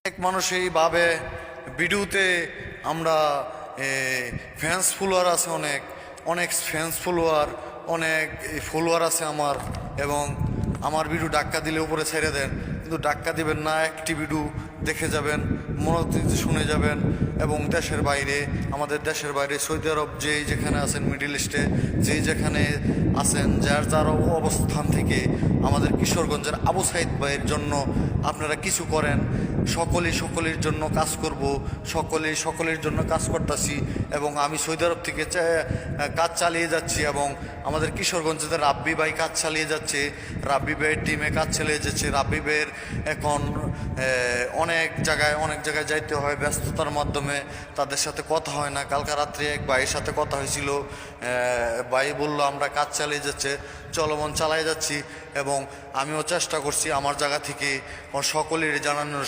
অনেক মানুষ এইভাবে ভিডিওতে আমরা ফ্যান্স ফলোয়ার আছে, অনেক অনেক ফ্যান্স ফলোয়ার, অনেক ফলোয়ার আছে আমার, এবং আমার ভিডিও ডাক্কা দিলে উপরে ছেড়ে দেন, কিন্তু ডাক্কা দিবেন না, একটি ভিডিও দেখে যাবেন, মনোযোগ শুনে যাবেন। এবং দেশের বাইরে, আমাদের দেশের বাইরে সৌদি আরব যেই যেখানে আছেন, মিডিল ইস্টে যেই যেখানে আছেন, যার যার অবস্থান থেকে আমাদের কিশোরগঞ্জের আবু সাইদ ভাইয়ের জন্য আপনারা কিছু করেন। সকলের জন্য কাজ করব, সকলের জন্য কাজ করতেছি। এবং আমি সৌদি আরব থেকে কাজ চালিয়ে যাচ্ছি, এবং আমাদের কিশোরগঞ্জের রাব্বি ভাই কাজ চালিয়ে যাচ্ছে, রাব্বি ভাইয়ের টিমে কাজ চালিয়ে যাচ্ছে। রাব্বি ভাইয়ের এখন অনেক জায়গায় যাইতে হয়, ব্যস্ততার মাধ্যমে তাদের সাথে কথা হয় না। কালকা রাত্রে এক ভাইয়ের সাথে কথা হয়েছিল, ভাই বলল আমরা কাজ চালিয়ে যাচ্ছে, চলমান চালিয়ে যাচ্ছি। এবং আমিও চেষ্টা করছি আমার জায়গা থেকে সকলের জানানোর।